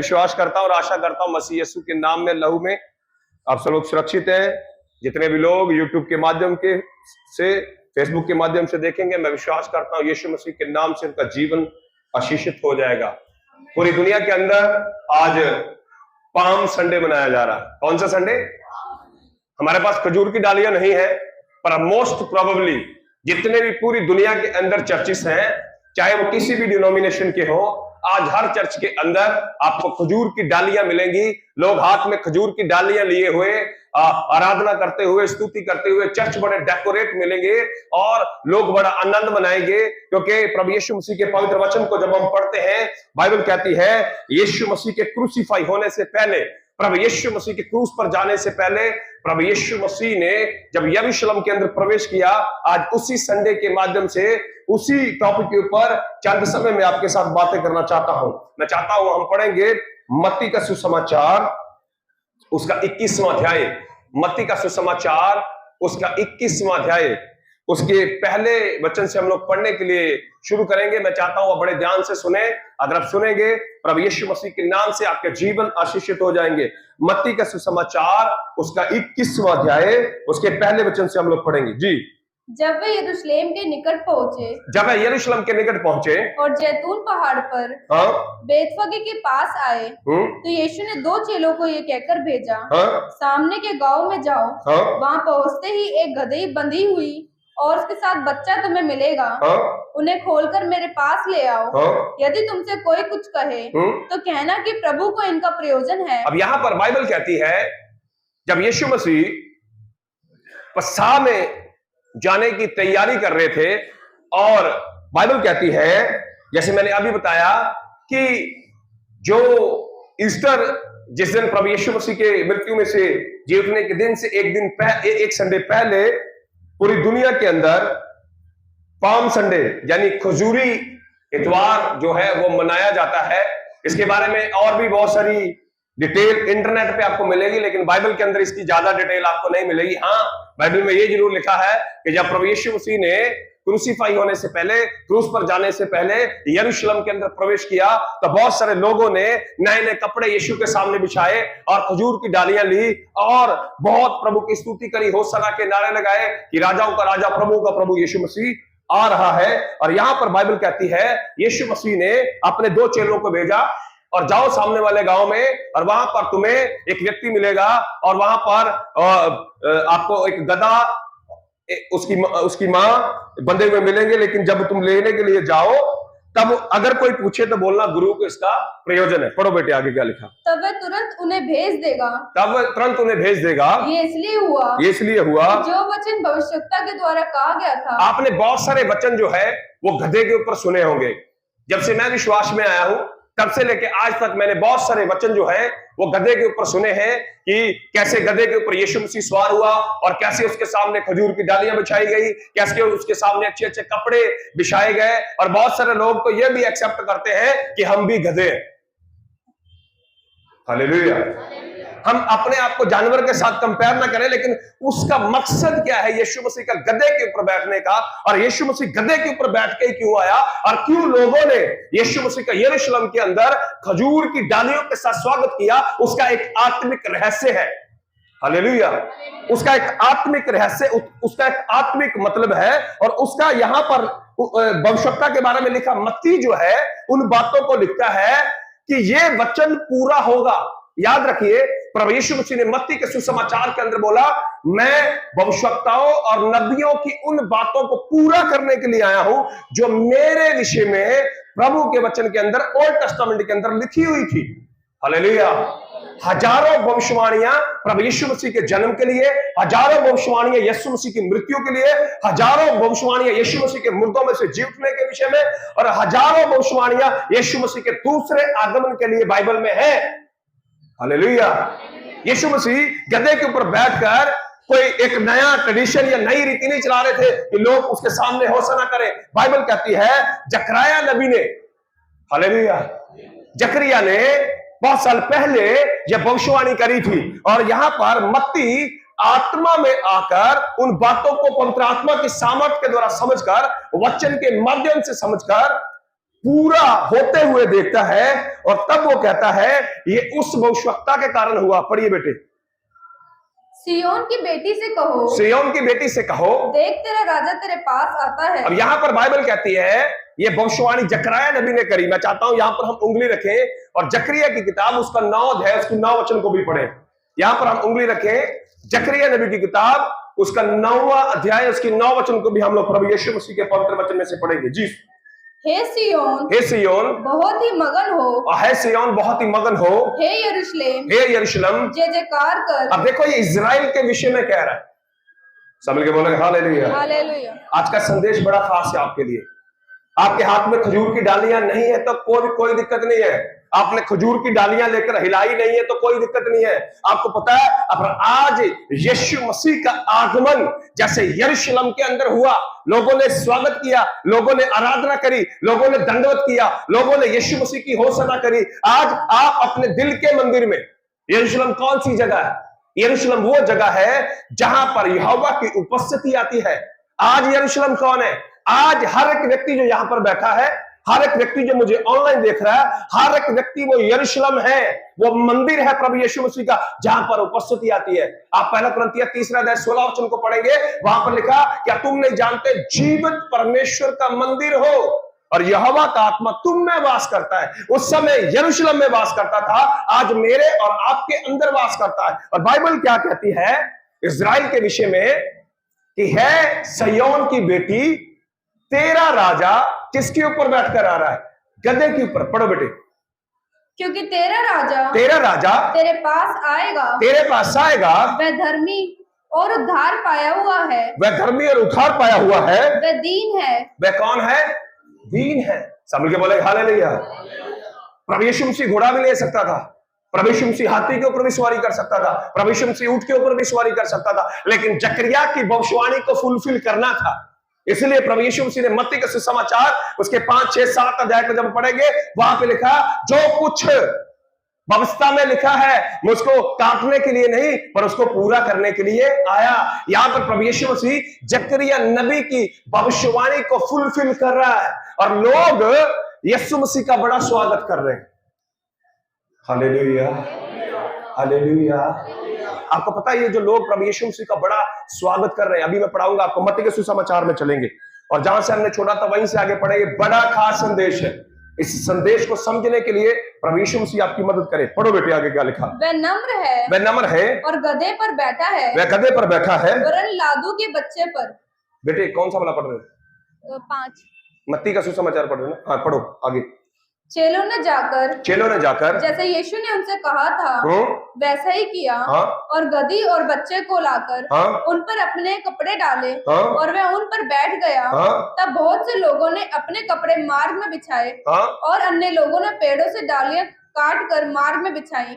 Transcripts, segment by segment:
विश्वास करता हूं और आशा करता हूं मसीह यीशु के नाम में, लहू में आप सब लोग सुरक्षित हैं। जितने भी लोग यूट्यूब के माध्यम से, फेसबुक के माध्यम से देखेंगे, मैं विश्वास करता हूं यीशु मसीह के नाम से उनका जीवन आशीषित हो जाएगा। पूरी दुनिया के अंदर आज पाम संडे मनाया जा रहा है। कौन सा संडे? हमारे पास खजूर की डालियां नहीं है, पर मोस्ट प्रोबेबली जितने भी पूरी दुनिया के अंदर चर्चिस हैं, चाहे वो किसी भी डिनोमिनेशन के हो, आज हर चर्च के अंदर आपको खजूर की डालियां मिलेंगी। लोग हाथ में खजूर की डालियां लिए हुए आराधना करते हुए, स्तुति करते हुए, चर्च बड़े डेकोरेट मिलेंगे और लोग बड़ा आनंद मनाएंगे, क्योंकि प्रभु यीशु मसीह के पवित्र वचन को जब हम पढ़ते हैं, बाइबल कहती है यीशु मसीह के क्रूसीफाई होने से पहले, प्रभु यीशु मसीह के क्रूस पर जाने से पहले, प्रभु यीशु मसीह ने जब यरूशलेम के अंदर प्रवेश किया, आज उसी संडे के माध्यम से उसी टॉपिक के ऊपर चंद समय में आपके साथ बातें करना चाहता हूं। मैं चाहता हूं हम पढ़ेंगे मत्ती का सुसमाचार उसका 21वां अध्याय, मत्ती का सुसमाचार उसका 21वां अध्याय, उसके पहले वचन से हम लोग पढ़ने के लिए शुरू करेंगे। मैं चाहता हूं आप बड़े ध्यान से सुने। अगर आप सुनेंगे, प्रभु यीशु मसीह के नाम से आपके जीवन आशीषित हो जाएंगे। मत्ती का सुसमाचार उसका 21वां अध्याय, उसके पहले वचन से हम लोग पढ़ेंगे जी। जब वे यरूशलेम के निकट पहुंचे और जैतून पहाड़ पर बेतफगे के पास आए, तो यीशु ने 2 चेलों को ये कहकर भेजा, सामने के गांव में जाओ, वहां पहुंचते ही एक गदही बंधी हुई और उसके साथ बच्चा तुम्हें मिलेगा, उन्हें खोलकर मेरे पास ले आओ। यदि तुमसे कोई कुछ कहे तो कहना कि प्रभु को इनका प्रयोजन है। अब यहाँ पर बाइबल कहती है, जब यीशु मसीह पस्सा में जाने की तैयारी कर रहे थे, और बाइबल कहती है, जैसे मैंने अभी बताया, कि जो ईस्टर जिस दिन प्रभु यीशु मसीह के मृत्यु में से जी उठने के दिन से एक संडे पहले पूरी दुनिया के अंदर पाम संडे यानी खजूरी इतवार जो है वो मनाया जाता है। इसके बारे में और भी बहुत सारी डिटेल इंटरनेट पे आपको मिलेगी, लेकिन बाइबल के अंदर इसकी ज्यादा डिटेल आपको नहीं मिलेगी। हाँ, बाइबल में ये जरूर लिखा है कि जब प्रभु यीशु मसीह ने क्रूसीफाई होने से पहले, क्रूस पर जाने से पहले यरूशलेम के अंदर प्रवेश किया, तो बहुत सारे लोगों ने नए नए कपड़े यीशु के सामने बिछाए और खजूर की डालियां ली और बहुत प्रभु की स्तुति करी, होसना के नारे लगाए कि राजाओं का राजा, प्रभु का प्रभु यीशु मसीह आ रहा है। और यहां पर बाइबल कहती है यीशु मसीह ने अपने 2 चेलों को भेजा, और जाओ सामने वाले गांव में, और वहां पर तुम्हें एक व्यक्ति मिलेगा, और वहां पर आपको एक गधा, उसकी मां बंधे हुए मिलेंगे। लेकिन जब तुम लेने के लिए जाओ, तब अगर कोई पूछे तो बोलना गुरु को इसका प्रयोजन है। पढ़ो बेटे, आगे क्या लिखा। तब वह तुरंत उन्हें भेज देगा। ये इसलिए हुआ जो वचन भविष्यवक्ता के द्वारा कहा गया था। आपने बहुत सारे वचन जो है वो गधे के ऊपर सुने होंगे। जब से मैं विश्वास में आया हूं, तब से लेके आज तक मैंने बहुत सारे वचन जो है वो गधे के ऊपर सुने हैं, कि कैसे गधे के ऊपर यीशु मसीह सवार हुआ और कैसे उसके सामने खजूर की डालियां बिछाई गई, कैसे उसके सामने अच्छे अच्छे कपड़े बिछाए गए। और बहुत सारे लोग तो ये भी एक्सेप्ट करते हैं कि हम भी गधे हैं। हालेलुया। हम अपने आप को जानवर के साथ कंपेयर ना करें, लेकिन उसका मकसद क्या है यीशु मसीह का गधे के ऊपर बैठने का, और यीशु मसीह गधे के ऊपर बैठ के क्यों आया, और क्यों लोगों ने यीशु मसीह का यरूशलेम के अंदर खजूर की डालियों के साथ स्वागत किया, उसका एक आत्मिक रहस्य है। हालेलुया। उसका एक आत्मिक रहस्य, उसका एक आत्मिक मतलब है, और उसका यहां पर भविष्यवक्ता के बारे में लिखा मत्ती जो है उन बातों को लिखता है कि ये वचन पूरा होगा। याद रखिए, प्रभु यीशु मसीह ने मत्ती के सुसमाचार के अंदर बोला, मैं भविष्यवक्ताओं और नबियों की उन बातों को पूरा करने के लिए आया हूं जो मेरे विषय में प्रभु के वचन के अंदर, ओल्ड टेस्टामेंट के अंदर लिखी हुई थी। हालेलुया। हजारों भविष्यवाणियां प्रभु यीशु मसीह के जन्म के लिए, हजारों भविष्यवाणियां यीशु मसीह की मृत्यु के लिए, हजारों भविष्यवाणियां यीशु मसीह के मुर्दों में से जी उठने के विषय में, और हजारों भविष्यवाणियां यीशु मसीह के दूसरे आगमन के लिए बाइबल में है। हालेलुया। यीशु मसीह गधे के ऊपर बैठकर कोई एक नया ट्रेडिशन या नई रीति नहीं चला रहे थे कि लोग उसके सामने होसना करें। बाइबल कहती है जकरिया नबी ने, हालेलुया, जकरिया ने बहुत साल पहले यह भविष्यवाणी करी थी, और यहां पर मत्ती आत्मा में आकर उन बातों को पवित्र आत्मा की सामर्थ्य के द्वारा समझकर, वचन के माध्यम से समझकर पूरा होते हुए देखता है और तब वो कहता है ये उस भविष्यवक्ता के कारण हुआ। पढ़िए बेटे। सियोन की बेटी से कहो, सियोन की बेटी से कहो, देख तेरा राजा तेरे पास आता है। अब यहां पर बाइबल कहती है ये भविष्यवाणी जकरिया नबी ने करी। मैं चाहता हूं यहां पर हम उंगली रखें और जकरिया की किताब उसका 9 अध्याय उसकी 9 वचन को भी पढ़ें। यहां पर हम उंगली रखें, जकरिया नबी की किताब उसका 9वां अध्याय उसकी 9 वचन को भी हम लोग प्रभु यीशु मसीह के पवित्र वचन में से पढ़ेंगे। जी। हे सियोन, हे सियोन बहुत ही मगन हो, और है सियोन बहुत ही मगन हो, हे यरूशलेम, हे यरूशलेम जय जयकार कर। अब देखो ये इजराइल के विषय में कह रहा है। समझ के बोलेंगे हालेलुया। हालेलुया। आज का संदेश बड़ा खास है आपके लिए। आपके हाथ में खजूर की डालियां नहीं है तो कोई दिक्कत नहीं है। आपने खजूर की डालियां लेकर हिलाई नहीं है तो कोई दिक्कत नहीं है। आपको पता है अब आज यीशु मसीह का आगमन जैसे यरूशलेम के अंदर हुआ, लोगों ने स्वागत किया, लोगों ने आराधना करी, लोगों ने दंडवत किया, लोगों ने यीशु मसीह की होसना करी। आज आप अपने दिल के मंदिर में, यरूशलेम कौन सी जगह है? यरूशलेम वो जगह है जहां पर यहोवा की उपस्थिति आती है। आज यरूशलेम कौन है? आज हर एक व्यक्ति जो यहां पर बैठा है, हर एक व्यक्ति जो मुझे ऑनलाइन देख रहा है, हर एक व्यक्ति वो यरूशलेम है, वो मंदिर है प्रभु यीशु मसीह का जहां पर उपस्थिति आती है। आप पहला कुरिन्थियों 3 अध्याय 16 वचन को पढ़ेंगे, वहां पर लिखा क्या तुम नहीं जानते जीवित परमेश्वर का मंदिर हो और यहोवा का आत्मा तुम में वास करता है। उस समय यरूशलेम में वास करता था, आज मेरे और आपके अंदर वास करता है। और बाइबल क्या कहती है इजराइल के विषय में कि है सिय्योन की बेटी, तेरा राजा किसके ऊपर बैठकर आ रहा है? गधे के ऊपर। पढ़ो बेटे। क्योंकि तेरा राजा तेरे पास आएगा, वह धर्मी और उद्धार पाया हुआ है, वह धर्मी और उद्धार पाया हुआ है, वह दीन है। वह कौन है? दीन है। समझ के बोले हालेलुया। प्रभु यीशु मसीह घोड़ा भी ले सकता था, प्रभु यीशु मसीह हाथी के ऊपर भी सवारी कर सकता था, प्रभु यीशु मसीह ऊंट के ऊपर भी सवारी कर सकता था, लेकिन जकरिया की भविष्यवाणी को फुलफिल करना था। इसलिए प्रभु यीशु मसीह ने मत्ती का सुसमाचार उसके 5, 6, 7 अध्याय को जब पढ़ेंगे वहां पे लिखा जो कुछ भविष्यता में लिखा है मैं उसको काटने के लिए नहीं पर उसको पूरा करने के लिए आया। यहां पर प्रभु यीशु मसीह जकरिया नबी की भविष्यवाणी को फुलफिल कर रहा है और लोग यीशु मसीह का बड़ा स्वागत कर रहे हैं। Hallelujah, hallelujah. आपको पता है ये जो लोग प्रभु यीशु मसीह का बड़ा स्वागत कर रहे हैं, अभी मैं पढ़ाऊंगा आपको, मत्ती के सुसमाचार में चलेंगे और जहां से हमने छोड़ा था वहीं से आगे पढ़ेंगे। बड़ा खास संदेश है। इस संदेश को समझने के लिए प्रभु यीशु मसीह आपकी मदद करे। पढ़ो बेटे आगे क्या लिखा। वह नम्र है और गधे पर बैठा है, वह गधे पर बैठा है, वरन लादू के बच्चे पर। बेटे कौन सा वाला पढ़ रहे हो? 5 मत्ती का सुसमाचार पढ़ रहे हो ना? हाँ पढ़ो आगे। चेलों ने जाकर जैसे यीशु ने उनसे कहा था वैसा ही किया। और गधी और बच्चे को लाकर उन पर अपने कपड़े डाले और वह उन पर बैठ गया। तब बहुत से लोगों ने अपने कपड़े मार्ग में बिछाए और अन्य लोगों ने पेड़ों से डालियां काट कर मार्ग में बिछाई।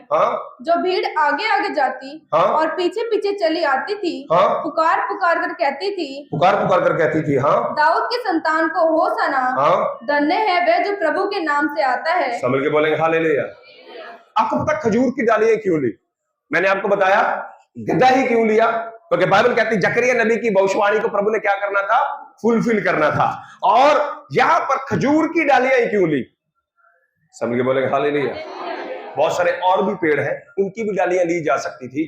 जो भीड़ आगे आगे जाती और पीछे पीछे चली आती थी पुकार पुकार कर कहती थी दाऊद के संतान को होशाना, धन्य है वह जो प्रभु के नाम से आता है। समझ के बोलेंगे हालेलुया। आपको पता खजूर की डालियां क्यों ली? मैंने आपको बताया गधा ही क्यों लिया, क्योंकि बाइबल कहती जकरिया नबी की भविष्यवाणी को प्रभु ने क्या करना था? फुलफिल करना था। और यहां पर खजूर की डालियां ही क्यों ली? समझ के बोलेंगे हालेलुया। बहुत सारे और भी पेड़ हैं, उनकी भी डालियां ली जा सकती थी।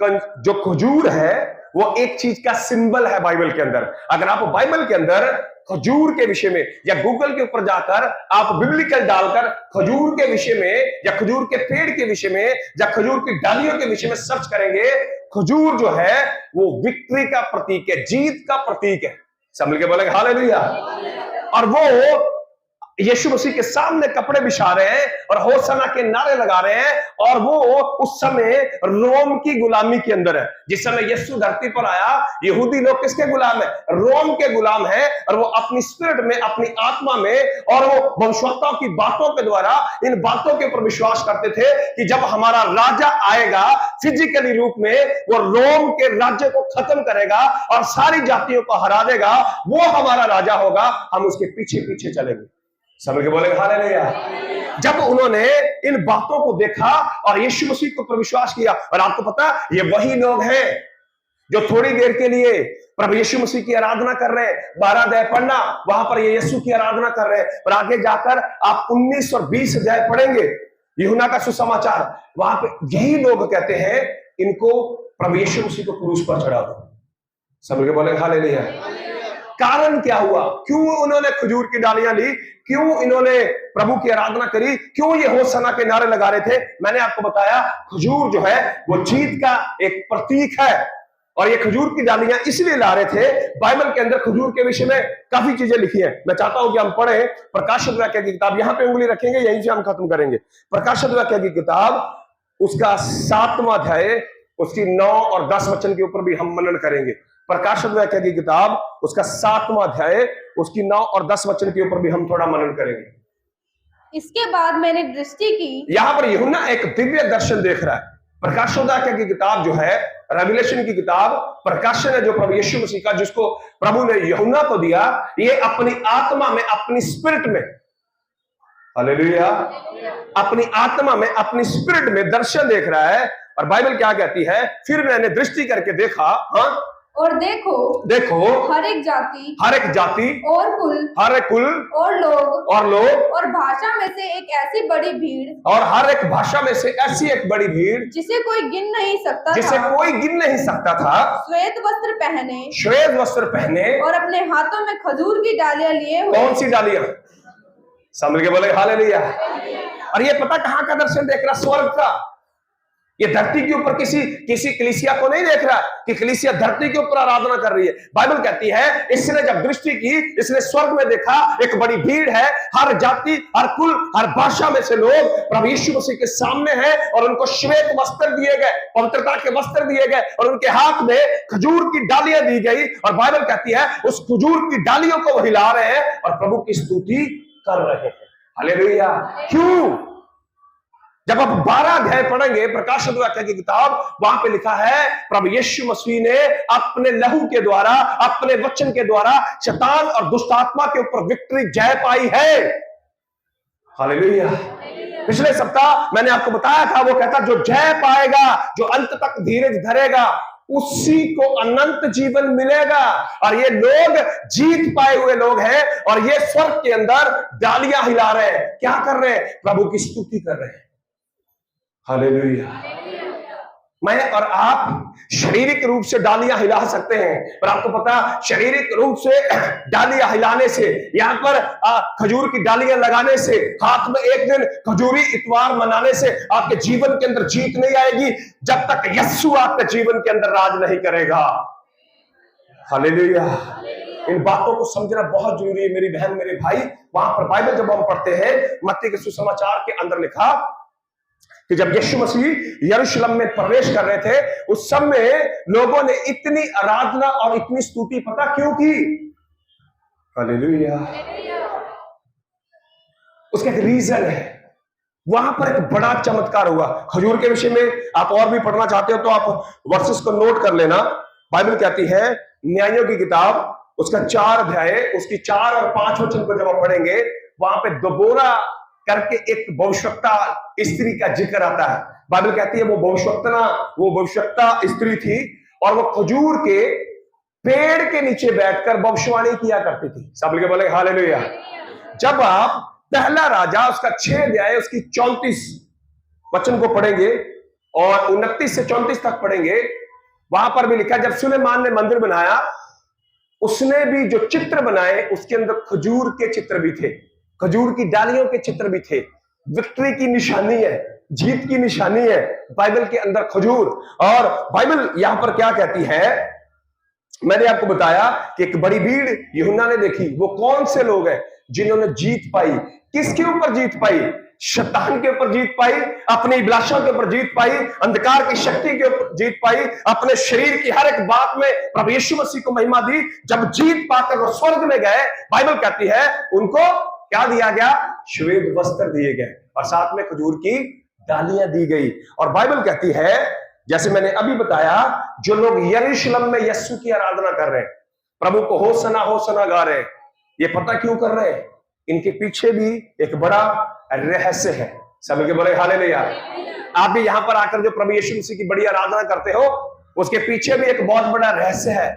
जो खजूर है वो एक चीज का सिंबल है बाइबल के अंदर। अगर आप बाइबल के अंदर खजूर के विषय में या गूगल के ऊपर जाकर आप बिब्लिकल डालकर खजूर के विषय में या खजूर के पेड़ के विषय में या खजूर की डालियों के विषय में सर्च करेंगे, खजूर जो है वो विक्ट्री का प्रतीक है, जीत का प्रतीक है। समझ के बोलेंगे हालेलुया। और वो यीशु मसीह के सामने कपड़े बिछा रहे हैं और होशाना के नारे लगा रहे हैं और वो उस समय रोम की गुलामी के अंदर है। जिस समय यीशु धरती पर आया यहूदी लोग किसके गुलाम है? रोम के गुलाम है। और वो अपनी स्पिरिट में, अपनी आत्मा में और वो भविष्यवक्ताओं की बातों के द्वारा इन बातों के ऊपर विश्वास करते थे कि जब हमारा राजा आएगा फिजिकली रूप में, वो रोम के राज्य को खत्म करेगा और सारी जातियों को हरा देगा, वो हमारा राजा होगा, हम उसके पीछे पीछे चलेंगे। समझ के बोलेंगे हालेलुया। जब उन्होंने इन बातों को देखा और यीशु मसीह को पर विश्वास किया, और आपको पता ये वही लोग हैं जो थोड़ी देर के लिए प्रभु यीशु मसीह की आराधना कर रहे हैं, 12 अध्याय पढ़ना, वहां पर ये यीशु की आराधना कर रहे हैं। पर आगे जाकर आप 19 और 20 अध्याय पढ़ेंगे, यूहन्ना का सुसमाचार, वहां पे यही लोग कहते हैं इनको प्रभु यीशु मसीह को क्रूस पर चढ़ा दो। सब लोग बोले हालेलुया। कारण क्या हुआ? क्यों उन्होंने खजूर की डालियां ली? क्यों इन्होंने प्रभु की आराधना करी? क्यों ये होसना के नारे लगा रहे थे? मैंने आपको बताया, खजूर जो है वो जीत का एक प्रतीक है, और ये खजूर की डालियां इसलिए ला रहे थे। बाइबल के अंदर खजूर के विषय में काफी चीजें लिखी हैं। मैं चाहता हूं कि हम पढ़ें प्रकाशित वाक्य की किताब, यहां पे उंगली रखेंगे, यहीं से हम खत्म करेंगे। प्रकाशित वाक्य की किताब, उसका 7वां अध्याय, उसकी 9 और 10 वचन के ऊपर भी हम मनन करेंगे। प्रकाशित वाक्य की किताब, उसका 7वां अध्याय, उसकी 9 और 10 वचन के ऊपर भी हम थोड़ा मनन करेंगे। इसके बाद मैंने दृष्टि की। यहां पर यूहन्ना एक दिव्य दर्शन देख रहा है। प्रकाशित वाक्य की किताब जो है, रेवलेशन की किताब, प्रकाशन है जो प्रभु यीशु मसीह का, जिसको प्रभु ने यूहन्ना को दिया, ये अपनी आत्मा में, अपनी स्पिरिट में, हालेलुया, अपनी आत्मा में, अपनी स्पिरिट में दर्शन देख रहा है। और बाइबल क्या कहती है? फिर मैंने दृष्टि करके देखा, हाँ, और देखो हर एक जाति और कुल और लोग और भाषा में से एक ऐसी बड़ी भीड़, और हर एक भाषा में से ऐसी एक बड़ी भीड़ जिसे कोई गिन नहीं सकता था, श्वेत वस्त्र पहने और अपने हाथों में खजूर की डालियां लिए हुए। कौन सी डालियां? समझ के बोले हालेलुया। और ये पता कहां का दर्शन देख रहा? स्वर्ग का। ये धरती के ऊपर किसी कलीसिया को नहीं देख रहा कि कलीसिया धरती के ऊपर आराधना कर रही है। बाइबल कहती है, इसने जब दृष्टि की, इसने स्वर्ग में देखा, एक बड़ी भीड़ है, हर जाति, हर कुल, हर भाषा में से लोग प्रभु यीशु मसीह के सामने हैं, और उनको श्वेत वस्त्र दिए गए, पवित्रता के वस्त्र दिए गए, और उनके हाथ में खजूर की डालियां दी गई। और बाइबल कहती है उस खजूर की डालियों को वो हिला रहे हैं और प्रभु की स्तुति कर रहे हैं। हालेलुया। क्यों? जब आप 12 अध्याय पढ़ेंगे प्रकाशित वाक्य की किताब, वहां पे लिखा है प्रभु यीशु मसीह ने अपने लहू के द्वारा, अपने वचन के द्वारा शैतान और दुष्ट आत्मा के ऊपर विक्ट्री, जय पाई है। हालेलुया। पिछले सप्ताह मैंने आपको बताया था, वो कहता जो जय पाएगा, जो अंत तक धीरज धरेगा, उसी को अनंत जीवन मिलेगा। और ये लोग जीत पाए हुए लोग हैं, और ये स्वर्ग के अंदर डालियां हिला रहे हैं। क्या कर रहे हैं? प्रभु की स्तुति कर रहे हैं। हालेलुया। मैं और आप शारीरिक रूप से डालियां हिला सकते हैं, पर आपको पता, शारीरिक रूप से डालियां हिलाने से, यहां पर खजूर की डालियां लगाने से, हाथ में एक दिन खजूरी इतवार मनाने से आपके जीवन के अंदर जीत नहीं आएगी, जब तक यीशु आपके जीवन के अंदर राज नहीं करेगा। हालेलुया। इन बातों को समझना बहुत जरूरी है मेरी बहन, मेरे भाई। वहां पर बाइबल जब हम पढ़ते हैं, मत्ती के सुसमाचार के अंदर लिखा कि जब यीशु मसीह यरूशलेम में प्रवेश कर रहे थे, उस समय लोगों ने इतनी आराधना और इतनी स्तुति पता क्यों की? हालेलुया। उसका एक रीजन है। वहां पर एक बड़ा चमत्कार हुआ। खजूर के विषय में आप और भी पढ़ना चाहते हो तो आप वर्सेस को नोट कर लेना। बाइबल कहती है, न्यायों की किताब, उसका 4 अध्याय, उसकी 4 और 5 वचन को जब आप पढ़ेंगे, वहां पे दबोरा करके एक भविष्यवक्ता स्त्री का जिक्र आता है। बाइबल कहती है वो भविष्यवक्ता स्त्री थी, और वो खजूर के पेड़ के नीचे बैठकर भविष्यवाणी किया करती थी। सब लोग बोले हालेलुया। जब आप पहला राजा, उसका 6 अध्याय, उसकी 34 वचन को पढ़ेंगे और 29 से 34 तक पढ़ेंगे, वहां पर भी लिखा, जब सुलेमान ने मंदिर बनाया, उसने भी जो चित्र बनाए, उसके अंदर खजूर के चित्र भी थे, खजूर की डालियों के चित्र भी थे। विक्ट्री की निशानी है, जीत की निशानी है बाइबल के अंदर खजूर। और बाइबल यहां पर क्या कहती है, मैंने आपको बताया कि एक बड़ी भीड़ यूहन्ना ने देखी। वो कौन से लोग हैं जिन्होंने जीत पाई? किसके ऊपर जीत पाई? शैतान के ऊपर जीत पाई, अपनी अभिलाषाओं के ऊपर जीत पाई, अंधकार की शक्ति के ऊपर जीत पाई, अपने शरीर की हर एक बात में प्रभु यीशु मसीह को महिमा दी। जब जीत पाकर वो स्वर्ग में गए, बाइबल कहती है उनको क्या दिया गया? श्वेत वस्त्र दिए गए, और साथ में खजूर की डालियां दी गई। और बाइबल कहती है, जैसे मैंने अभी बताया, जो लोग यरूशलेम में यीशु की आराधना कर रहे हैं, प्रभु को होसना होसना गा रहे हैं, ये पता क्यों कर रहे हैं? इनके पीछे भी एक बड़ा रहस्य है। सब के बोले हालेलुया। आप भी यहां पर आकर जो प्रभु यीशु मसीह की बड़ी आराधना करते हो, उसके पीछे भी एक बहुत बड़ा रहस्य है।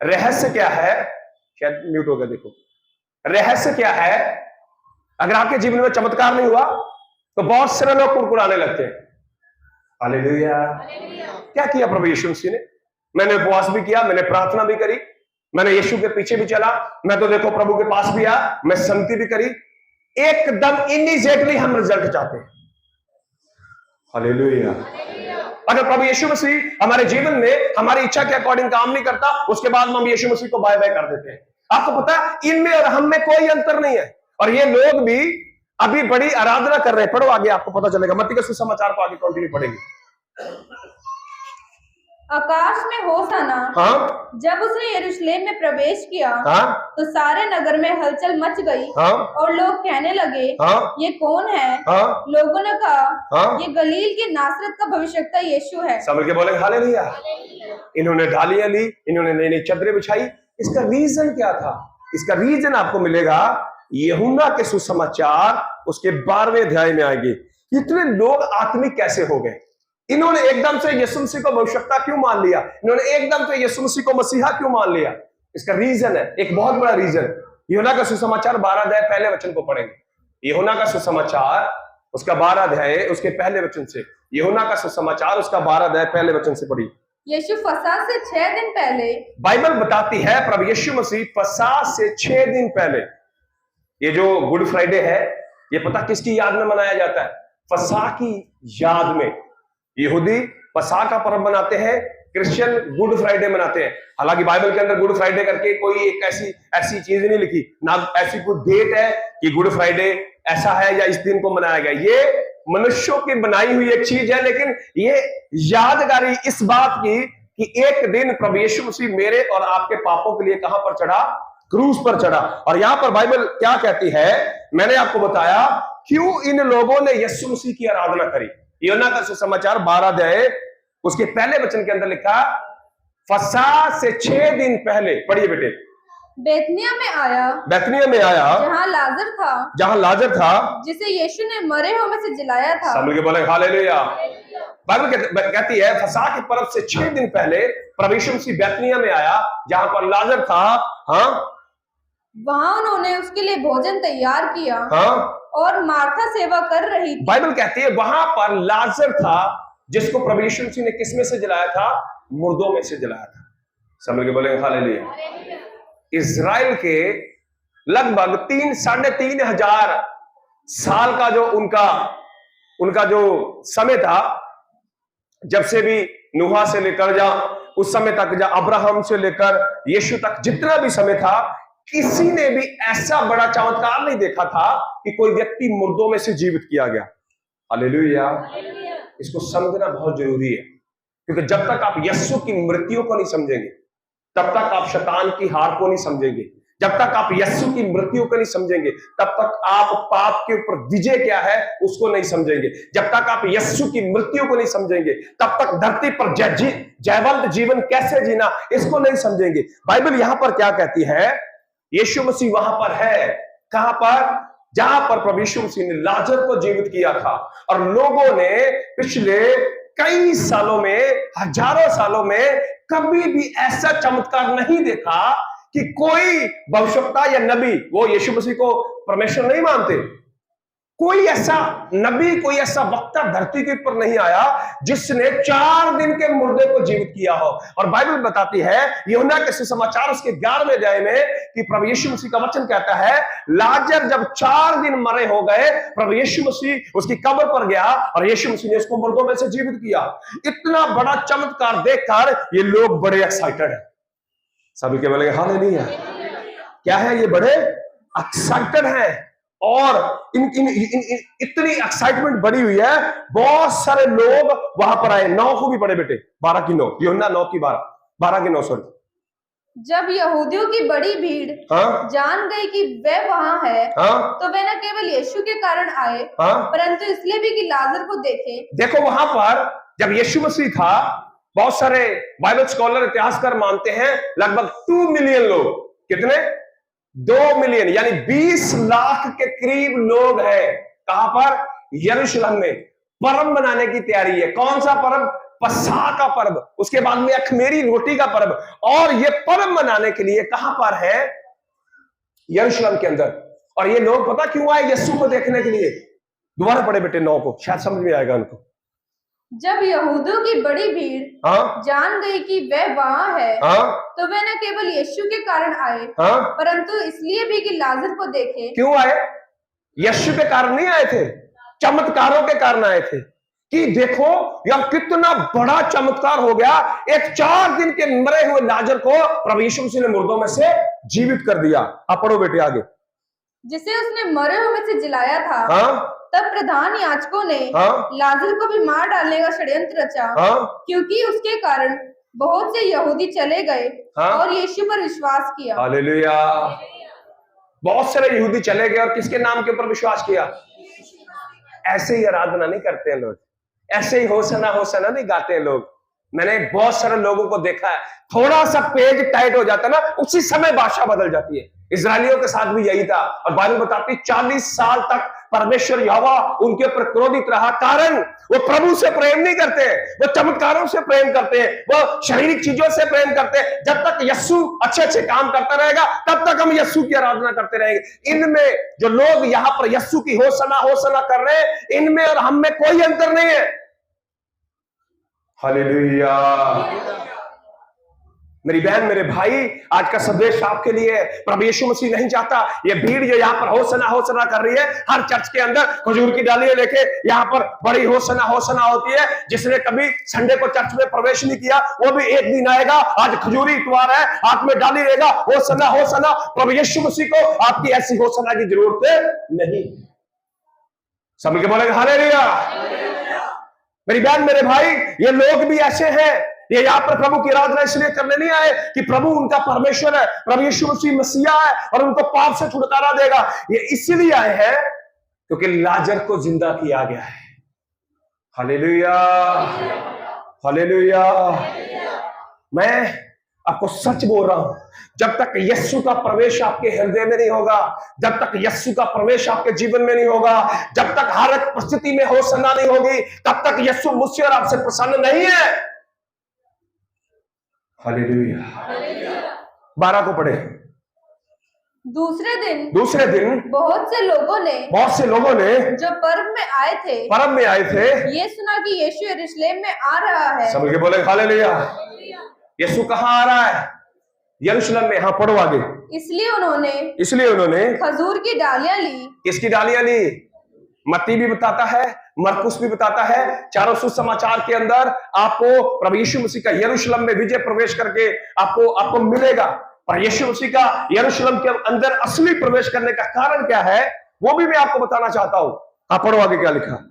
रहस्य क्या है? शायद म्यूट हो गया, देखो। रहस्य क्या है? अगर आपके जीवन में चमत्कार नहीं हुआ तो बहुत सारे लोग कुड़कुड़ाने लगते हैं। हालेलुया। क्या किया प्रभु यीशु मसीह ने? मैंने उपवास भी किया, मैंने प्रार्थना भी करी, मैंने यीशु के पीछे भी चला, मैं तो देखो प्रभु के पास भी आया, मैं संगति भी करी। एकदम इमीडिएटली हम रिजल्ट चाहते हैं। हालेलुया। अगर प्रभु यीशु मसीह हमारे जीवन में हमारी इच्छा के अकॉर्डिंग काम नहीं करता, उसके बाद हम यीशु मसीह को बाय बाय कर देते हैं। आपको पता है इनमें और हम में कोई अंतर नहीं है। और ये लोग भी अभी बड़ी आराधना कर रहे हैं। पढ़ो आगे, आपको पता चलेगा। मत्ती के सुसमाचार को आगे कंटिन्यू पढ़ेंगे। आकाश में होशाना। हाँ? जब उसने यरूशलेम में प्रवेश किया, हाँ? तो सारे नगर में हलचल मच गई। हाँ? और लोग कहने लगे, हाँ? ये कौन है? हाँ? लोगों ने कहा, हाँ? ये गलील के नासरत का भविष्यवक्ता यीशु है। समझ के बोलेंगे हालेलुया। इन्होंने ढालियां ली, इन्होंने नई नई चादरें बिछाई। इसका रीजन क्या था? इसका रीजन आपको मिलेगा यूहन्ना के सुसमाचार उसके 12वें अध्याय में आएगी। इतने लोग आत्मिक कैसे हो गए? इन्होंने एकदम से यीशु मसीह को भविष्यवक्ता क्यों मान लिया? इन्होंने एकदम से यीशु मसीह को मसीहा क्यों मान लिया? इसका रीजन है, एक बहुत बड़ा रीजन। यूहन्ना का सुसमाचार 12 अध्याय पहले वचन को पढ़ेंगे। यूहन्ना का सुसमाचार उसका 12 अध्याय उसके पहले वचन से। यूहन्ना का सुसमाचार उसका 12 अध्याय पहले वचन से पढ़िए। यीशु फसह से 6 दिन पहले, बाइबल बताती है प्रभु यीशु मसीह फसह से 6 दिन पहले, ये जो गुड फ्राइडे है, ये पता किसकी याद में मनाया जाता है? फसह की याद में। यहूदी फसह का पर्व मनाते हैं, क्रिश्चियन गुड फ्राइडे मनाते हैं। हालांकि बाइबल के अंदर गुड फ्राइडे करके कोई एक ऐसी चीज नहीं लिखी, ना ऐसी कोई डेट है कि गुड फ्राइडे ऐसा है या इस दिन को मनाया गया। ये मनुष्यों की बनाई हुई एक चीज है, लेकिन ये यादगारी इस बात की कि एक दिन प्रभु यीशु मसीह मेरे और आपके पापों के लिए कहां पर चढ़ा? क्रूस पर चढ़ा। और यहां पर बाइबल क्या कहती है? मैंने आपको बताया क्यों इन लोगों ने यीशु मसीह की आराधना करी। यूहन्ना का सुसमाचार 12 अध्याय उसके पहले वचन के अंदर लिखा, फसह से 6 दिन पहले, पढ़िए बेटे। बेथनिया में आया, जहां लाजर था, जिसे यीशु ने मरे हुए में से जिलाया था। सब मिलके बोले हालेलुया। बाइबल कहती है फसह के पर्व से 6 दिन पहले प्रभु यीशु मसीह बेथनिया में आया, जहां पर लाजर था। हाँ? वहां उन्होंने उसके लिए भोजन तैयार किया। हाँ? और मार्था सेवा कर रही थी। बाइबल कहती है वहां पर लाजर था, जिसको प्रभु यीशु मसीह ने किस में से जलाया था? मुर्दों में से जलाया था। समझ के बोलेंगे हालेलुया। इजराइल के लगभग 3-3.5 हजार साल का जो उनका जो समय था, जब से भी नूहा से लेकर जा उस समय तक, जा अब्राहम से लेकर यीशु तक, जितना भी समय था, किसी ने भी ऐसा बड़ा चमत्कार नहीं देखा था कि कोई व्यक्ति मुर्दों में से जीवित किया गया। हालेलुया। इसको समझना बहुत जरूरी है, क्योंकि जब तक आप यीशु की मृत्यु को नहीं समझेंगे, तब तक आप शैतान की हार को नहीं समझेंगे। जब तक आप यीशु की मृत्यु को नहीं समझेंगे, तब तक आप पाप के ऊपर विजय क्या है उसको नहीं समझेंगे। जब तक आप यीशु की मृत्यु को नहीं समझेंगे, तब तक धरती पर जयवंत जीवन कैसे जीना इसको नहीं समझेंगे। बाइबल यहां पर क्या कहती है? यीशु मसीह वहां पर है, कहां पर? जहां पर प्रभु यीशु मसीह ने लाजर को जीवित किया था। और लोगों ने पिछले कई सालों में, हजारों सालों में कभी भी ऐसा चमत्कार नहीं देखा कि कोई भविष्यवक्ता या नबी, वो यीशु मसीह को परमेश्वर नहीं मानते, कोई ऐसा नबी, कोई ऐसा वक्ता धरती के ऊपर नहीं आया जिसने 4 दिन के मुर्दे को जीवित किया हो। और बाइबल बताती है यूहन्ना के सुसमाचार उसके 11वें अध्याय में कि प्रभु यीशु मसीह का वचन कहता है, लाजर जब 4 दिन मरे हो गए, प्रभु यीशु मसीह उसकी कब्र पर गया और यीशु मसीह ने उसको मुर्दों में से जीवित किया। इतना बड़ा चमत्कार देखकर ये लोग बड़े एक्साइटेड है। सभी के बोलेंगे हालेलुया। क्या है? ये बड़े एक्साइटेड है। और इतनी एक्साइटमेंट बढ़ी हुई है, बहुत सारे लोग वहां पर आए। 9 को भी पढ़े बेटे, 12 की 9, यूहन्ना 9 की 12 की 9 सॉरी। जब यहूदियों की बड़ी भीड़ जान गई कि वे वहां है, तो वे न केवल यीशु के कारण आए, परंतु इसलिए भी कि लाजर को देखे। देखो वहां पर जब यीशु मसीह था, बहुत सारे बाइबल स्कॉलर, इतिहासकार मानते हैं लगभग 2 मिलियन लोग। कितने? 2 मिलियन, यानी 20 लाख के करीब लोग हैं। कहां पर? यरूशलेम में। पर्व मनाने की तैयारी है। कौन सा पर्व? पसहा का पर्व, उसके बाद में अखमेरी रोटी का पर्व। और ये पर्व मनाने के लिए कहां पर है? यरूशलेम के अंदर। और ये लोग पता क्यों आए? यीशु को देखने के लिए। दोबारा पढ़े बेटे 9 को, शायद समझ में आएगा उनको। जब यहूदियों की बड़ी भीड़ जान गई कि वह वहां है, तो वे न केवल यीशु के कारण आए, परंतु इसलिए भी कि लाजर को देखे। क्यों आए? यीशु के कारण नहीं आए थे, चमत्कारों के कारण आए थे। कि देखो यह कितना बड़ा चमत्कार हो गया। एक 4 दिन के मरे हुए लाजर को प्रभु यीशु मसीह ने मुर्दों में से जीवित कर दिया। आप पढ़ो बेटे आगे। जिसे उसने मरे हुए में से जिलाया था, तब प्रधान याजकों ने लाजर को भी मार डालने का षड्यंत्र रचा, क्योंकि उसके कारण बहुत से यहूदी चले गए और यीशु पर विश्वास किया। हालेलुया। बहुत सारे यहूदी चले गए और किसके नाम के ऊपर विश्वास किया? ऐसे ही आराधना नहीं करते हैं लोग, ऐसे ही होसना होसना नहीं गाते हैं लोग। मैंने बहुत सारे लोगों को देखा है, थोड़ा सा पेज टाइट हो जाता ना, उसी समय भाषा बदल जाती है। इजरायलियों के साथ भी यही था। और बाइबल बताती 40 साल तक परमेश्वर यहोवा उनके ऊपर क्रोधित रहा। कारण वो प्रभु से प्रेम नहीं करते, वो चमत्कारों से प्रेम करते हैं, वो शारीरिक चीजों से प्रेम करते हैं। जब तक यीशु अच्छे अच्छे काम करता रहेगा तब तक हम यीशु की आराधना करते रहेंगे। इनमें जो लोग यहाँ पर यीशु की होसना होसना कर रहे हैं, इनमें और हम में कोई अंतर नहीं है। हालेलुया। मेरी बहन मेरे भाई, आज का संदेश आपके लिए। प्रभु यीशु मसीह नहीं चाहता ये भीड़ जो यहाँ पर होसना कर रही है, हर चर्च के अंदर खजूर की डालियां लेके यहाँ पर बड़ी होसना होती है। जिसने कभी संडे को चर्च में प्रवेश नहीं किया, वो भी एक दिन आएगा। आज खजूरी इतवार है, हाथ में डाली रहेगा, होसना। प्रभु यीशु मसीह को आपकी ऐसी होसना की जरूरत नहीं। समझ के बोलेंगे हालेलुया। मेरी बहन मेरे भाई, ये लोग भी ऐसे हैं, ये यहाँ पर प्रभु की आराधना इसलिए करने नहीं आए कि प्रभु उनका परमेश्वर है, प्रभु यीशु मसीह मसीहा है और उनको पाप से छुटकारा देगा। ये इसलिए आए हैं क्योंकि लाजर को जिंदा किया गया है। Hallelujah, hallelujah. मैं आपको सच बोल रहा हूं, जब तक यीशु का प्रवेश आपके हृदय में नहीं होगा, जब तक यीशु का प्रवेश आपके जीवन में नहीं होगा, जब तक हर एक परिस्थिति में होसना नहीं होगी, तब तक यीशु मुझसे और आपसे प्रसन्न नहीं है। हालेलुया। 12 को पढ़े। दूसरे दिन बहुत से लोगों ने जो पर्व में आए थे ये सुना कि यीशु यरूशलेम में आ रहा है। समझ के बोले हालेलुया। यीशु कहाँ आ रहा है? यरूशलेम में। हाँ पढ़ो आगे। इसलिए उन्होंने खजूर की डालियां ली। किसकी डालियां ली? मत्ती भी बताता है, मरकुस भी बताता है। चारों सुसमाचार के अंदर आपको प्रभु यीशु मसीह का यरूशलेम में विजय प्रवेश करके आपको मिलेगा। पर यीशु मसीह का यरूशलेम के अंदर असली प्रवेश करने का कारण क्या है, वो भी मैं आपको बताना चाहता हूं। आप पढ़ो आगे क्या लिखा।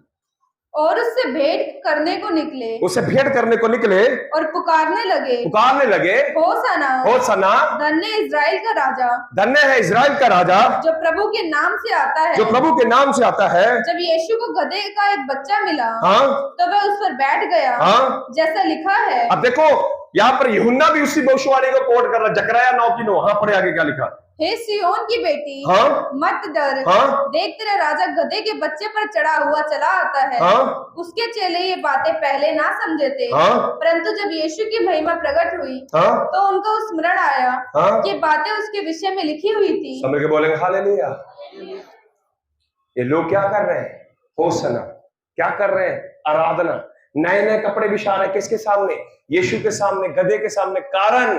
और उससे भेंट करने को निकले और पुकारने लगे, होसना, धन्य है इजराइल का राजा, जो प्रभु के नाम से आता है। जब यीशु को गधे का एक बच्चा मिला, तो वह उस पर बैठ गया, जैसा लिखा है। अब देखो यहाँ पर यूहन्ना भी उसी भविष्यवाणी को कोट कर रहा है, जकरयाह 9:9। हाँ पढ़े आगे क्या लिखा। हे सिय्योन की बेटी, मत डर, देख तेरा राजा गधे के बच्चे पर चढ़ा हुआ चला आता है। उसके चेले ये बातें पहले ना समझे थे, परंतु जब यीशु की महिमा प्रकट हुई तो उनको स्मरण आया कि बातें उसके विषय में लिखी हुई थी। समझ के बोलेंगे हालेलुया। ये लोग क्या कर रहे हैं? होसना। क्या कर रहे हैं? आराधना। नए नए कपड़े बिछा रहे हैं। किसके सामने? यीशु के सामने, गधे के सामने। कारण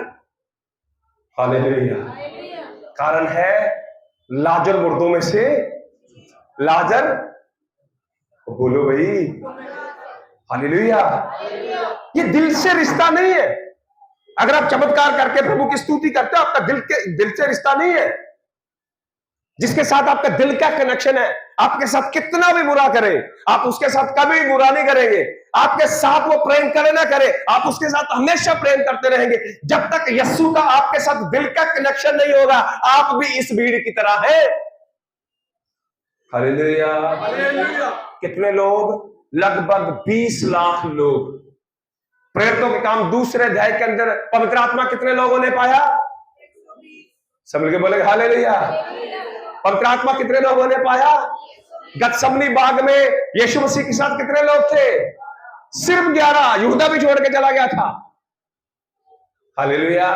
हालेलुया। कारण है लाजर मुर्दों में से। लाजर बोलो भाई हालेलुया। ये दिल से रिश्ता नहीं है। अगर आप चमत्कार करके प्रभु की स्तुति करते हो, आपका दिल से रिश्ता नहीं है। जिसके साथ आपका दिल का कनेक्शन है, आपके साथ कितना भी बुरा करे, आप उसके साथ कभी बुरा नहीं करेंगे। आपके साथ वो प्रेम करे ना करे, आप उसके साथ हमेशा प्रेम करते रहेंगे। जब तक यीशु का आपके साथ दिल का कनेक्शन नहीं होगा, आप भी इस भीड़ की तरह है। हालेलुया। कितने लोग? लगभग 20 लाख लोग। प्रेरितों के काम दूसरे अध्याय के अंदर पवित्र आत्मा कितने लोगों ने पाया? समझ के बोले हालेलुया। पवित्र आत्मा कितने लोगों ने पाया? गतसमनी बाग में यीशु मसीह के साथ कितने लोग थे? सिर्फ 11, यहूदा भी छोड़ के चला गया था। हालेलुया।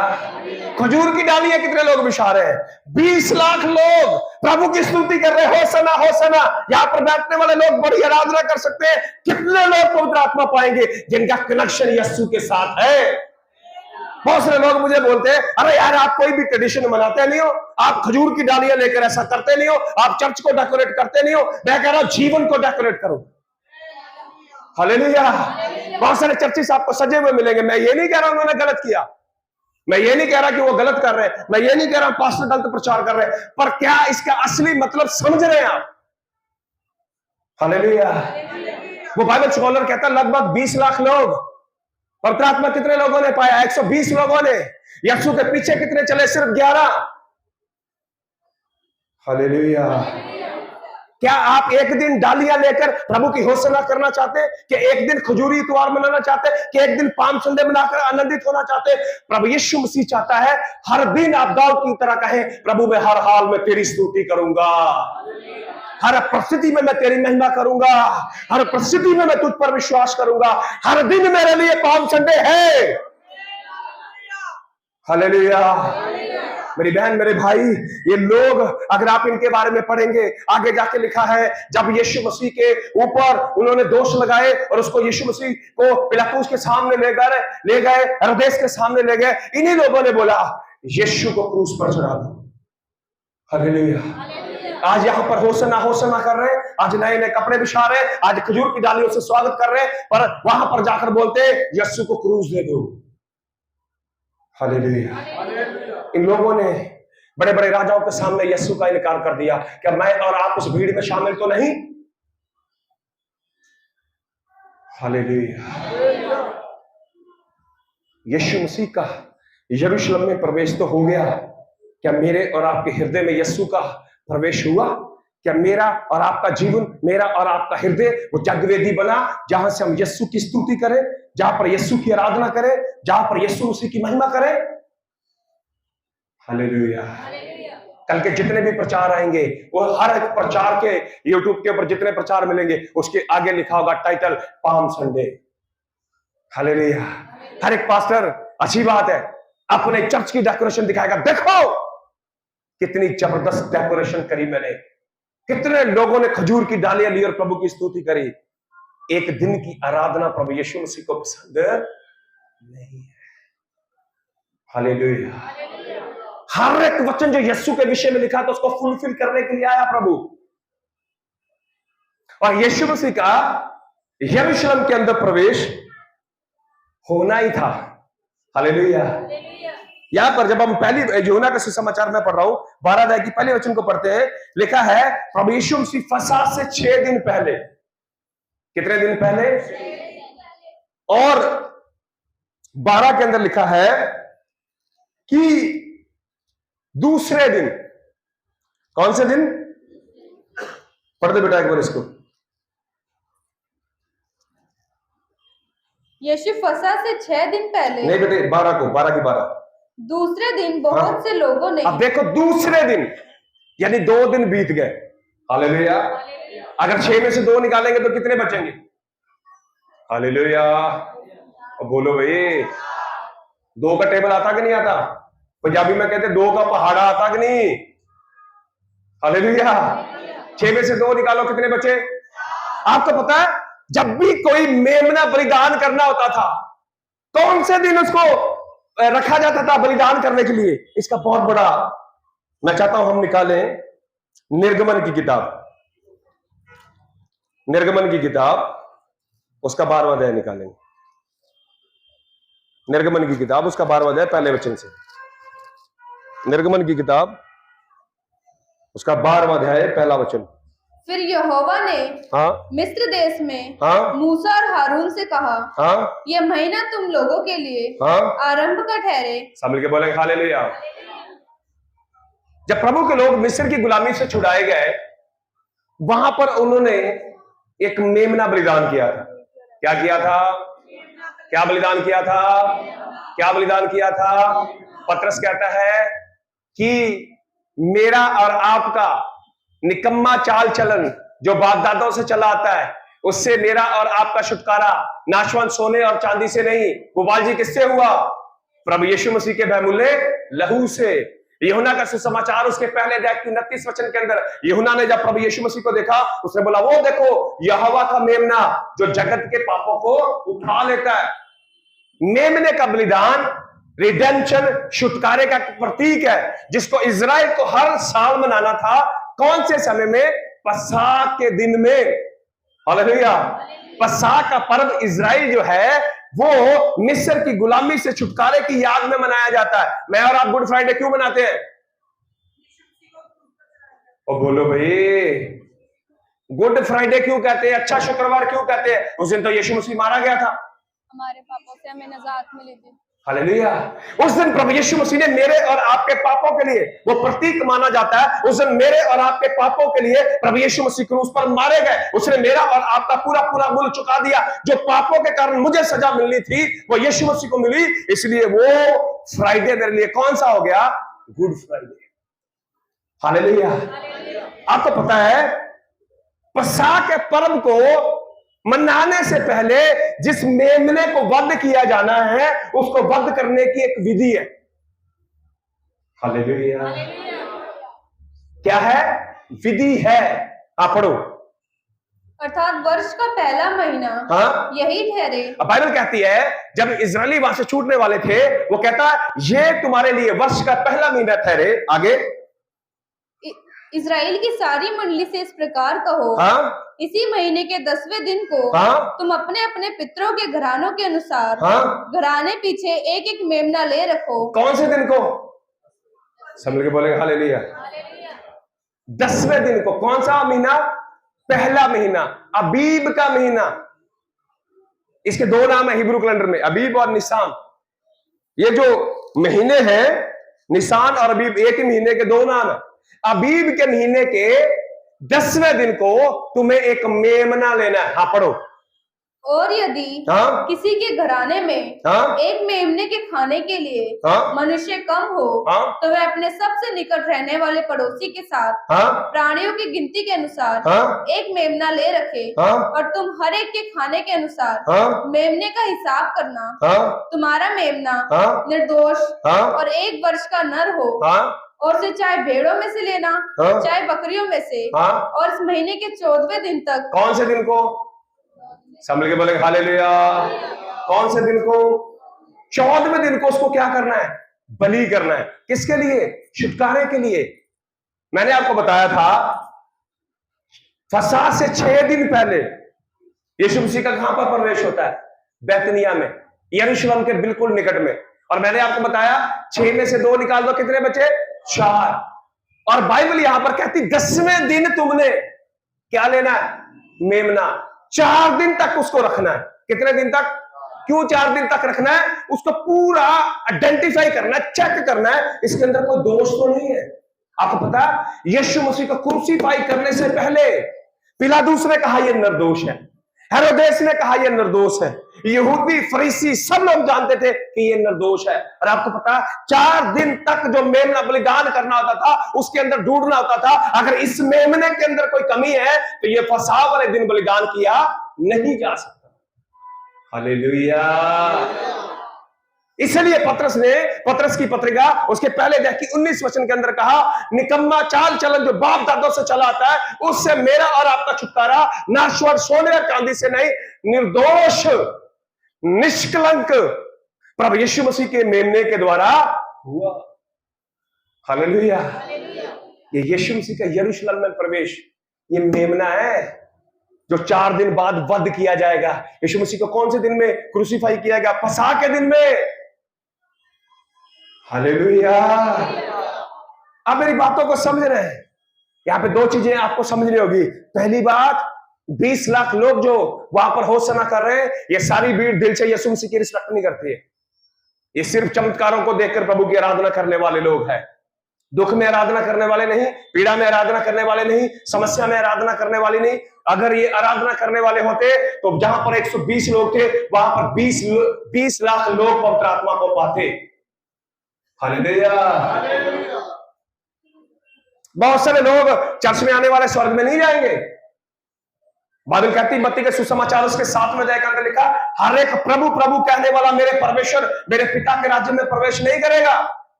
खजूर की डालियां कितने लोग बिछा रहे हैं? 20 लाख लोग प्रभु की स्तुति कर रहे हैं, होसना होसना। यहां पर बैठने वाले लोग बड़ी आराधना कर सकते हैं। कितने लोग पवित्र आत्मा पाएंगे जिनका कनेक्शन यीशु के साथ है? बहुत सारे लोग मुझे बोलते हैं, अरे यार आप कोई भी ट्रेडिशन मनाते नहीं हो, आप खजूर की डालियां लेकर ऐसा करते नहीं हो, आप चर्च को डेकोरेट करते नहीं हो। मैं कह रहा हूं जीवन को डेकोरेट करो। हालेलुया। बहुत सारे चर्चेस आपको सजे हुए मिलेंगे। मैं ये नहीं कह रहा उन्होंने गलत किया, मैं ये नहीं कह रहा कि वो गलत कर रहे हैं, मैं ये नहीं कह रहा पास्टर गलत प्रचार कर रहे हैं, पर क्या इसका असली मतलब समझ रहे हैं आप? हालेलुया। वो बाइबल स्कॉलर कहता है लगभग 20 लाख लोग। पवित्र आत्मा कितने लोगों ने पाया? 120 लोगों ने। यीशु के पीछे कितने चले? सिर्फ 11। हालेलुया। क्या आप एक दिन डालियां लेकर प्रभु की होसना करना चाहते हैं? कि एक दिन खजूरी इतवार मनाना चाहते हैं? कि एक दिन पाम संडे मनाकर आनंदित होना चाहते हैं? प्रभु यीशु मसीह चाहता है हर दिन आप दाऊद की तरह कहें, प्रभु मैं हर हाल में तेरी स्तुति करूंगा, हर परिस्थिति में मैं तेरी महिमा करूंगा, हर परिस्थिति में मैं तुझ पर विश्वास करूंगा, हर दिन मेरे लिए पाम संडे है। हालेलुया। मेरी बहन मेरे भाई, ये लोग अगर आप इनके बारे में पढ़ेंगे, आगे जाके लिखा है जब यीशु मसीह के ऊपर उन्होंने दोष लगाए और उसको यीशु मसीह को पिलातुस के सामने ले गए, हेरोदेस के सामने ले गए, इन्हीं लोगों ने बोला यीशु को क्रूस पर चढ़ा दो। हालेलुया। आज यहां पर होसना होसना कर रहे हैं, आज नए नए कपड़े बिछा रहे हैं, आज खजूर की डालियों से स्वागत कर रहे हैं, पर वहां पर जाकर बोलते हैं यीशु को क्रूस दे दो। हालेलुया। इन लोगों ने बड़े बड़े राजाओं के सामने यीशु का इनकार कर दिया। क्या मैं और आप उस भीड़ में शामिल तो नहीं? हालेलुया। यीशु मसीह का यरूशलेम में प्रवेश तो हो गया, क्या मेरे और आपके हृदय में यीशु का प्रवेश हुआ? क्या मेरा और आपका जीवन, मेरा और आपका हृदय वो जगवेदी बना जहां से हम यीशु की स्तुति करें, जहां पर यीशु की आराधना करें, जहां पर यीशु मसीह की महिमा करें? हालेलुया। कल के जितने भी प्रचार आएंगे, वो हर एक प्रचार के यूट्यूब के ऊपर जितने प्रचार मिलेंगे उसके आगे लिखा होगा टाइटल पाम संडे। हालेलुया। हर एक पास्टर, अच्छी बात है, अपने चर्च की डेकोरेशन दिखाएगा, देखो कितनी जबरदस्त डेकोरेशन करी मैंने, कितने लोगों ने खजूर की डालियां ली और प्रभु की स्तुति करी। एक दिन की आराधना प्रभु यीशु मसीह को पसंद नहीं है। हालेलुया। हर एक वचन जो यीशु के विषय में लिखा था उसको फुलफिल करने के लिए आया प्रभु, और यीशु मसीह का यरूशलेम के अंदर प्रवेश होना ही था। हालेलुया। यहां पर जब हम पहली यूहन्ना का सुसमाचार में पढ़ रहा हूं 12 अध्याय की पहले वचन को पढ़ते हैं, लिखा है प्रभु यीशु मसीह फसह से 6 दिन पहले, कितने दिन पहले? और 12 के अंदर लिखा है कि दूसरे दिन, कौन से दिन? पढ़ दे बेटा एक बार इसको। यीशु फसह से 6 दिन पहले, नहीं बेटे 12 को, 12 की 12, दूसरे दिन बहुत से लोगों ने, अब देखो दूसरे दिन यानी 2 दिन बीत गए। हालेलुया। अगर 6 में से 2 निकालेंगे तो कितने बचेंगे? हालेलुया। अब बोलो भाई, 2 का टेबल आता कि नहीं आता? पंजाबी में कहते 2 का पहाड़ा आता कि नहीं? हालेलुया। 6 में से 2 निकालो, कितने बचे? आपको पता है जब भी कोई मेमना बलिदान करना होता था, कौन से दिन उसको रखा जाता था बलिदान करने के लिए? इसका बहुत बड़ा, मैं चाहता हूं हम निकालें निर्गमन की किताब, निर्गमन की किताब उसका 12वां अध्याय निकालेंगे। निर्गमन की किताब उसका 12वां अध्याय पहले वचन से, निर्गमन की किताब उसका 12वां अध्याय पहला वचन। फिर यहोवा ने मिस्र देश में मूसा और हारून से कहा, ये महीना तुम लोगों के लिए आरंभ का ठहरे। सब मिलके बोलेंगे हालेलुया। जब प्रभु के लोग मिस्र की गुलामी से छुड़ाए गए, वहां पर उन्होंने एक मेमना बलिदान किया था। क्या किया था? क्या बलिदान किया था? क्या बलिदान किया था? पतरस कहता है कि मेरा और आपका निकम्मा चाल चलन जो बाप दादाओं से चला आता है, उससे मेरा और आपका छुटकारा नाशवंत सोने और चांदी से नहीं। वो बाजी किससे हुआ? प्रभु यीशु मसीह के बहुमूल्य लहू से। यूहन्ना का सुसमाचार उसके पहले अध्याय की 29 वचन के अंदर यूहन्ना ने जब प्रभु यीशु मसीह को देखा, उसने बोला, वो देखो यहोवा का मेमना जो जगत के पापों को उठा लेता है। मेमने का बलिदान रिडेम्पशन, छुटकारे का प्रतीक है, जिसको इजराइल को हर साल मनाना था। कौन से समय में? पसख के दिन में। हालेलुया। पसख का पर्व इजराइल जो है वो मिस्र की गुलामी से छुटकारे की याद में मनाया जाता है। मैं और आप गुड फ्राइडे क्यों मनाते हैं? और बोलो भाई, गुड फ्राइडे क्यों कहते हैं? अच्छा शुक्रवार क्यों कहते हैं? उस दिन तो यीशु मसीह मारा गया था, हमारे पापों से हमें निजात मिली थी। हालेलुया। उस दिन प्रभु यीशु मसीह ने मेरे और आपके पापों के लिए, वो प्रतीक माना जाता है, उस दिन मेरे और आपके पापों के लिए प्रभु यीशु मसीह क्रूस पर मारे गए। उसने मेरा और आपका पूरा पूरा मूल्य चुका दिया। जो पापों के कारण मुझे सजा मिलनी थी वो यीशु मसीह को मिली। इसलिए वो फ्राइडे मेरे लिए कौन सा हो गया? Good Friday. हालेलुया। आपको पता है पसख के पर्व को मनाने से पहले जिस मेमने को वध किया जाना है, उसको वध करने की एक विधि है। हालेलुया। क्या है? विधि है। आप पढ़ो। अर्थात वर्ष का पहला महीना, हाँ? यही ठहरे। अब बाइबल कहती है जब इजरायली वहां से छूटने वाले थे, वो कहता है ये तुम्हारे लिए वर्ष का पहला महीना ठहरे। आगे, इजराइल की सारी मंडली से इस प्रकार कहो, हाँ? इसी महीने के 10वें दिन को, हाँ? तुम अपने अपने पितरों के घरानों के अनुसार, हाँ? घराने पीछे एक एक मेमना ले रखो। कौन से दिन को? सब मिलके बोलेंगे हालेलुया। 10वें दिन को। कौन सा महीना? पहला महीना, अबीब का महीना। इसके दो नाम है हिब्रू कैलेंडर में, अबीब और निसान। ये जो महीने हैं निसान और अबीब, एक ही महीने के दो नाम है। अबीब के महीने के 10वें दिन को तुम्हें एक मेमना लेना है। हाँ पढ़ो। और यदि, हाँ? किसी के घराने में, हाँ? एक मेमने के खाने के लिए, हाँ? मनुष्य कम हो, हाँ? तो वह अपने सबसे निकट रहने वाले पड़ोसी के साथ, हाँ? प्राणियों की गिनती के अनुसार, हाँ? एक मेमना ले रखे, हाँ? और तुम हर एक के खाने के अनुसार, हाँ? मेमने का हिसाब करना, हाँ? तुम्हारा मेमना, हाँ? निर्दोष, हाँ? और 1 वर्ष का नर हो, हाँ? और से चाहे भेड़ों में से लेना, हाँ? चाहे बकरियों में से, हाँ? और इस महीने के 14वें दिन तक। कौन से दिन को? सब मिलके बोलेंगे हालेलुया। कौन से दिन को? 14वें दिन को उसको क्या करना है? बलि करना है। किसके लिए? छुटकारे के लिए। मैंने आपको बताया था फसह से 6 दिन पहले यीशु मसीह का कहां पर प्रवेश होता है? बैतनिया में, यरूशलेम के बिल्कुल निकट में। और मैंने आपको बताया 6 में से 2 निकाल दो, कितने बचे? 4। और बाइबल यहां पर कहती 10वें दिन तुमने क्या लेना है? मेमना। 4 दिन तक उसको रखना है। कितने दिन तक? क्यों 4 दिन तक रखना है? उसको पूरा आइडेंटिफाई करना है, चेक करना है, इसके अंदर कोई दोष तो नहीं है। आपको पता है यीशु मसीह को क्रूसीफाई करने से पहले पिलातुस ने कहा यह निर्दोष है, हेरोदेस ने कहा यह निर्दोष है, यहूदी फरीसी सब लोग जानते थे कि यह निर्दोष है। और आपको पता 4 दिन तक जो मेमना बलिदान करना होता था उसके अंदर ढूंढना होता था, अगर इस मेमने के अंदर कोई कमी है तो यह फसह वाले दिन बलिदान किया नहीं जा सकता। हालेलुया। इसलिए पतरस की पत्रिका उसके पहले अध्याय की 19 वचन के अंदर कहा, निकम्मा चाल चलन जो बाप दादों से चला आता है उससे मेरा और आपका छुटकारा नाश्वर सोने और चांदी से नहीं, निर्दोष निष्कलंक प्रभु यीशु मसीह के मेमने के द्वारा हुआ। हालेलुया। ये यीशु मसीह का यरूशलेम में प्रवेश, ये मेमना है जो 4 दिन बाद वध किया जाएगा। यीशु मसीह को कौन से दिन में क्रूसीफाई किया गया? फसह के दिन में। हालेलुया। अब मेरी बातों को समझ रहे हैं? यहां पे 2 चीजें आपको समझनी होगी। पहली बात, 20 लाख लोग जो वहां पर होसना कर रहे हैं, ये सारी भीड़ दिल से यीशु मसीह की रिस्पेक्ट नहीं करती है। ये सिर्फ चमत्कारों को देखकर प्रभु की आराधना करने वाले लोग हैं। दुख में आराधना करने वाले नहीं, पीड़ा में आराधना करने वाले नहीं, समस्या में आराधना करने वाले नहीं। अगर ये आराधना करने वाले होते तो जहां पर 120 लोग थे वहां पर 20 लाख लोग पवित्र आत्मा को पाते। हालेलुया। बहुत सारे लोग चर्च में आने वाले स्वर्ग में नहीं जाएंगे। बाइबल कहती मत्ती के सुसमाचार उसके 7वें अध्याय के अंदर लिखा, हर एक प्रभु प्रभु कहने वाला मेरे परमेश्वर मेरे पिता के राज्य में प्रवेश नहीं करेगा।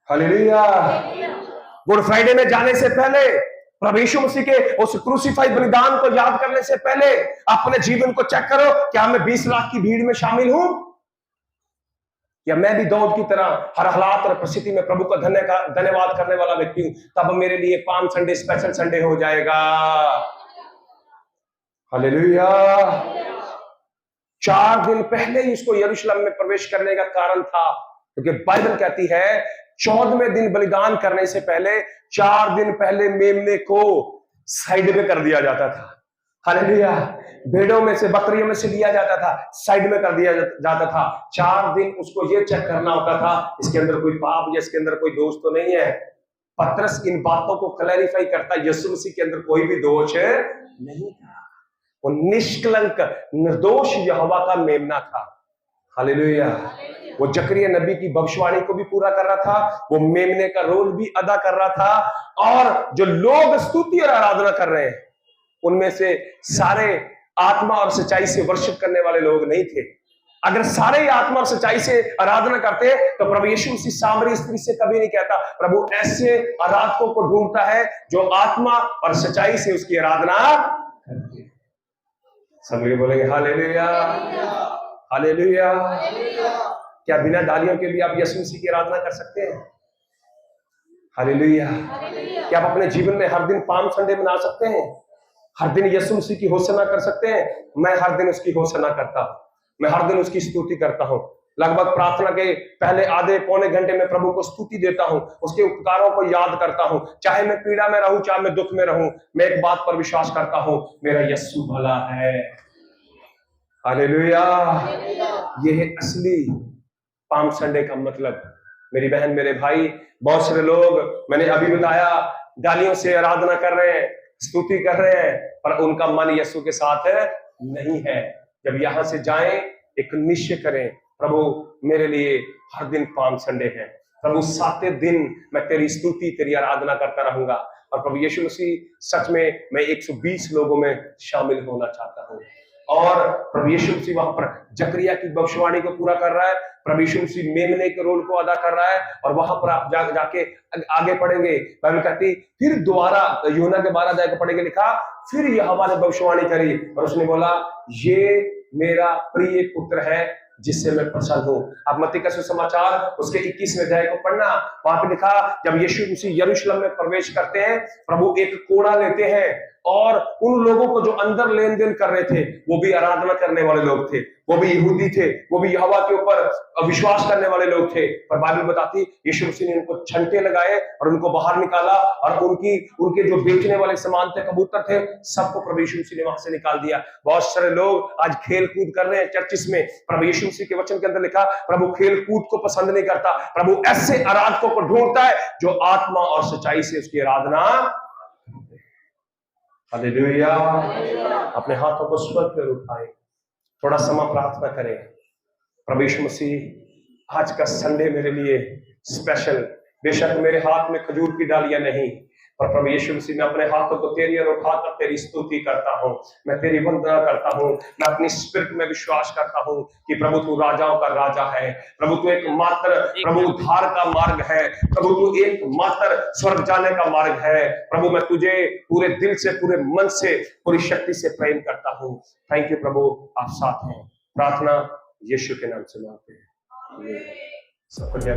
हालेलुया। गुड फ्राइडे में जाने से पहले, प्रभु यीशु मसीह के उस क्रूसीफाई बलिदान को याद करने से पहले अपने जीवन को चेक करो, क्या मैं 20 लाख की भीड़ में शामिल हूं, या मैं भी दाऊद की तरह हर हालात और परिस्थिति में प्रभु का धन्यवाद करने वाला व्यक्ति हूं। तब मेरे लिए पाम संडे स्पेशल संडे हो जाएगा। हालेलुया। 4 दिन पहले ही उसको यरूशलेम में प्रवेश करने का कारण था, क्योंकि बाइबल कहती है 14वें दिन बलिदान करने से पहले 4 दिन पहले मेमने को साइड में कर दिया जाता था। हालेलुया। भेड़ों में से, बकरियों में से लिया जाता था, साइड में कर दिया जाता था। 4 दिन उसको यह चेक करना होता था, इसके अंदर कोई पाप या इसके अंदर कोई दोष तो नहीं है। पतरस इन बातों को क्लैरिफाई करता, यीशु मसीह के अंदर कोई भी दोष नहीं था, वो निष्कलंक निर्दोष यहोवा का मेमना था। हालेलुया। वो जकरिया नबी की भविष्यवाणी को भी पूरा कर रहा था, वो मेमने का रोल भी अदा कर रहा था। और जो लोग स्तुति और आराधना कर रहे हैं उनमें से सारे आत्मा और सच्चाई से वर्शिप करने वाले लोग नहीं थे। अगर सारे ही आत्मा और सच्चाई से आराधना करते तो प्रभु यीशु मसीह सामरी स्त्री से कभी नहीं कहता, प्रभु ऐसे आराधकों को ढूंढता है जो आत्मा और सच्चाई से उसकी आराधना करते हैं। सब लोग बोलेंगे हालेलुया, हालेलुया। क्या बिना डालियों के भी आप यीशु मसीह की आराधना कर सकते हैं? हालेलुया। क्या आप अपने जीवन में हर दिन पाम संडे मना सकते हैं? हर दिन यीशु मसीह की होसना कर सकते हैं? मैं हर दिन उसकी होसना करता हूं, मैं हर दिन उसकी स्तुति करता हूं। लगभग प्रार्थना के पहले आधे पौने घंटे में प्रभु को स्तुति देता हूं, उसके उपकारों को याद करता हूं। चाहे मैं पीड़ा में रहूं, चाहे मैं दुख में रहूं, मैं एक बात पर विश्वास करता हूं, मेरा यीशु भला है। हालेलुया। ये है असली पाम संडे का मतलब। मेरी बहन, मेरे भाई, बहुत सारे लोग मैंने अभी बताया गालियों से आराधना कर रहे हैं, स्तुति कर रहे हैं, पर उनका मन यीशु के साथ नहीं है। जब यहां से जाएं, एक निश्चय करें, प्रभु मेरे लिए हर दिन पाम संडे है, प्रभु 7 दिन मैं तेरी स्तुति तेरी आराधना करता रहूंगा। और प्रभु यीशु मसीह सच में मैं 120 लोगों में शामिल होना चाहता हूं। और प्रभु यीशु मसीह वहां पर जकरिया की भविष्यवाणी को पूरा कर रहा है, प्रभु यीशु मसीह मेमने के रोल को अदा कर रहा है। और वहां पर आप जाके आगे पढ़ेंगे, बाइबल कहती फिर दोबारा यूहन्ना के 12 अध्याय को पढ़ेंगे, लिखा फिर यहोवा ने भविष्यवाणी करी और उसने बोला, ये मेरा प्रिय पुत्र है जिससे मैं प्रसन्न हूं। आप मत्ती का सुसमाचार उसके 21वें अध्याय को पढ़ना, वहां पे लिखा जब यीशु मसीह यरूशलेम में प्रवेश करते हैं, प्रभु एक कोड़ा लेते हैं और उन लोगों को जो अंदर लेन देन कर रहे थे, वो भी आराधना करने वाले लोग थे, वो भी यहूदी थे, वो भी यहोवा के ऊपर विश्वास करने वाले लोग थे। पर बाइबल बताती यीशु मसीह ने उनको छंटे लगाए और उनको बाहर निकाला और उनके जो बेचने वाले सामान थे, कबूतर थे, सबको प्रभु यीशु मसीह ने वहां से निकाल दिया। बहुत सारे लोग आज खेल कूद कर रहे हैं चर्चिस में। प्रभु यीशु मसीह के वचन के अंदर लिखा, प्रभु खेल कूद को पसंद नहीं करता, प्रभु ऐसे आराधकों को ढूंढता है जो आत्मा और सच्चाई से उसकी आराधना। हालेलुया। अपने हाथों को स्वर्ग पर उठाएं, थोड़ा समय प्रार्थना करें। प्रभु यीशु मसीह आज का संडे मेरे लिए स्पेशल, बेशक मेरे हाथ में खजूर की डालियां नहीं, पर प्रभु यीशु मसीह मैं अपने हाथों को तेरी ओर उठाकर तेरी स्तुति करता हूं, मैं तेरी वंदना करता हूं। मैं अपनी स्पिरिट में विश्वास करता हूं कि प्रभु तू राजाओं का राजा है, प्रभु तू एकमात्र प्रभु उद्धार का मार्ग है, प्रभु तू एकमात्र स्वर्ग जाने का मार्ग है। प्रभु मैं तुझे पूरे दिल से, पूरे मन से, पूरी शक्ति से प्रेम करता हूं। थैंक यू प्रभु, आप साथ हैं। प्रार्थना यीशु के नाम से मांगते हैं। सबको जय।